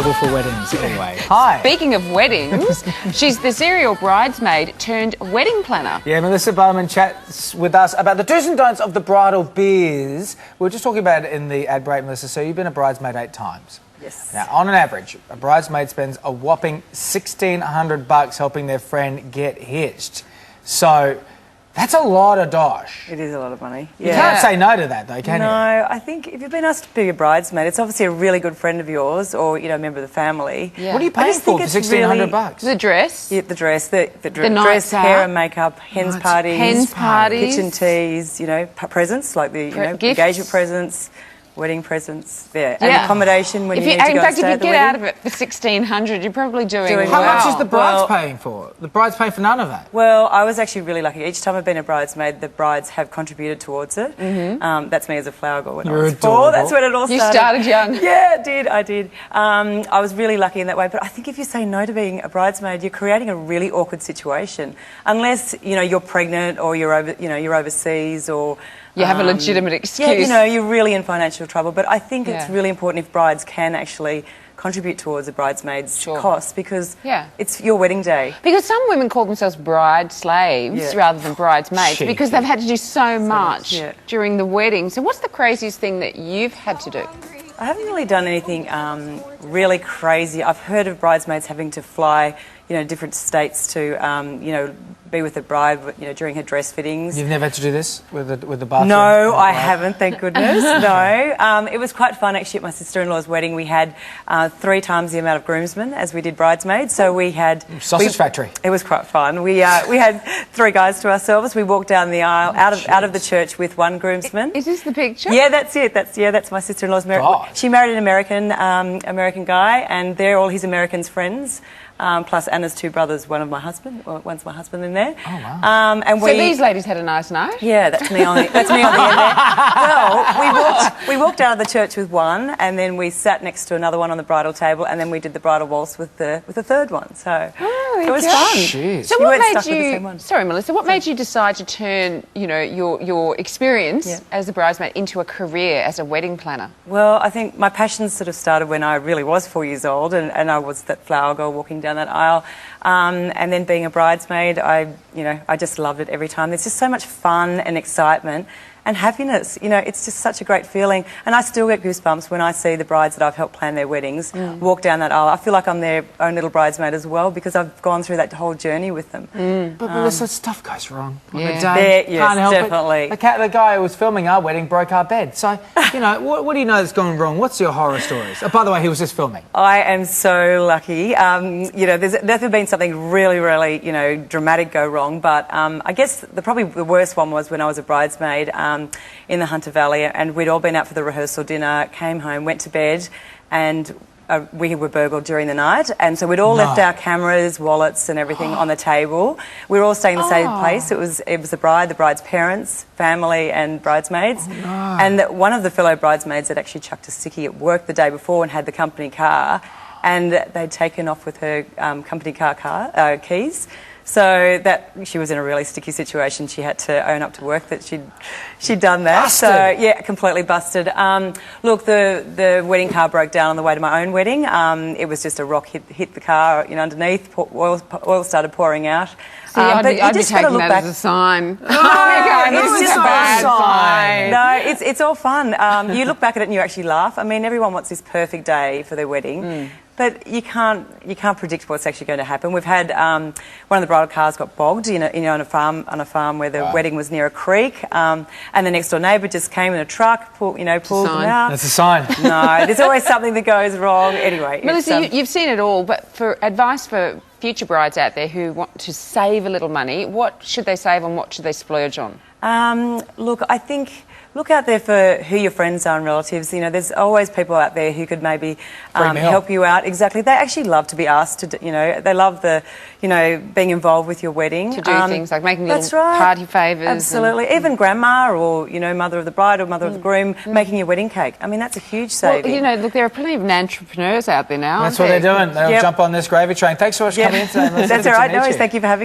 available for weddings anyway. Hi. Speaking of weddings, she's the serial bridesmaid turned wedding planner. Yeah, Melissa Bowman chats with us about the do's and don'ts of the bridal biz. We were just talking about it in the ad break, Melissa. So you've been a bridesmaid 8 times. Yes. Now, on an average, a bridesmaid spends a whopping $1,600 helping their friend get hitched. So that's a lot of dosh. It is a lot of money. You can't say no to that, though, can you? No, I think if you've been asked to be a bridesmaid, it's obviously a really good friend of yours or, you know, a member of the family. Yeah. What are you paying for $1,600? The dress. Yeah, the dress, the nights dress, hair out. and makeup, hens parties, kitchen teas, you know, presents like the engagement presents, wedding presents, and accommodation when you need to go in fact, and stay if you get out of it for $1,600, you're probably doing well. How much is the bride's paying for? The bride's paying for none of that. Well, I was actually really lucky. Each time I've been a bridesmaid, the brides have contributed towards it. That's me as a flower girl when I was 4. That's when it all started. You started young. Yeah, I did. I was really lucky in that way. But I think if you say no to being a bridesmaid, you're creating a really awkward situation. Unless, you know, you're pregnant or you're overseas or you have a legitimate excuse. Yeah, you know, you're really in financial trouble. But I think it's really important if brides can actually contribute towards a bridesmaid's costs because it's your wedding day. Because some women call themselves bride slaves rather than bridesmaids because they've had to do so much during the wedding. So what's the craziest thing that you've had to do? I haven't really done anything really crazy. I've heard of bridesmaids having to fly, you know, different states to, you know, be with the bride, you know, during her dress fittings. You've never had to do this with the bathroom? No, I haven't, thank goodness. No. It was quite fun actually at my sister-in-law's wedding. We had 3 times the amount of groomsmen as we did bridesmaids. So we had sausage factory. It was quite fun. We had 3 guys to ourselves. We walked down the aisle out of the church with 1 groomsman. Is this the picture? Yeah, that's it. That's my sister-in-law's. She married an American guy, and they're all his American's friends. Plus Anna's 2 brothers, one's my husband in there. Oh, wow. And so these ladies had a nice night? Yeah, that's me on the end there. Well, we walked out of the church with 1, and then we sat next to another one on the bridal table, and then we did the bridal waltz with the 3rd one. So it was fun. Jeez. So what made you? Sorry, Melissa. What made you decide to turn, you know, your experience as a bridesmaid into a career as a wedding planner? Well, I think my passion sort of started when I really was 4 years old, and I was that flower girl walking down that aisle, and then being a bridesmaid, I just loved it every time. There's just so much fun and excitement and happiness. You know, it's just such a great feeling, and I still get goosebumps when I see the brides that I've helped plan their weddings walk down that aisle. I feel like I'm their own little bridesmaid as well because I've gone through that whole journey with them. But Melissa, stuff goes wrong on the day. Can't help definitely. It. The guy who was filming our wedding broke our bed. So, you know, what do you know that's gone wrong? What's your horror stories? Oh, by the way, he was just filming. I am so lucky. You know, there's never been something really, really, you know, dramatic go wrong. But I guess probably the worst one was when I was a bridesmaid in the Hunter Valley, and we'd all been out for the rehearsal dinner, came home, went to bed, and we were burgled during the night, and so we'd all left our cameras, wallets and everything on the table. We were all staying in the same place. It was the bride, the bride's parents, family and bridesmaids. And one of the fellow bridesmaids had actually chucked a sickie at work the day before and had the company car, and they'd taken off with her company car keys. So that she was in a really sticky situation. She had to own up to work that she'd done that. Busted. So yeah, completely busted. Look, the wedding car broke down on the way to my own wedding. It was just a rock hit the car, you know, underneath. Oil started pouring out. See, I'd be taking that as a sign. It's just a bad sign. No, it's all fun. You look back at it and you actually laugh. I mean, everyone wants this perfect day for their wedding. But you can't predict what's actually going to happen. We've had one of the bridal cars got bogged, on a farm where the wedding was near a creek, and the next door neighbour just came in a truck, pulled them out. That's a sign. No, there's always something that goes wrong. Anyway, Melissa, you've seen it all, but for advice for future brides out there who want to save a little money, what should they save on? What should they splurge on? Look, I think look out there for who your friends are and relatives. You know, there's always people out there who could maybe help you out. Exactly. They actually love to be asked to, they love the, being involved with your wedding. To do things like making little party favours. Absolutely. Even grandma or, mother of the bride or mother of the groom making your wedding cake. I mean, that's a huge saving. Well, look, there are plenty of entrepreneurs out there now. That's what they're doing. They'll jump on this gravy train. Thanks so much for coming in today, Melissa. That's all right. No worries. Thank you for having me.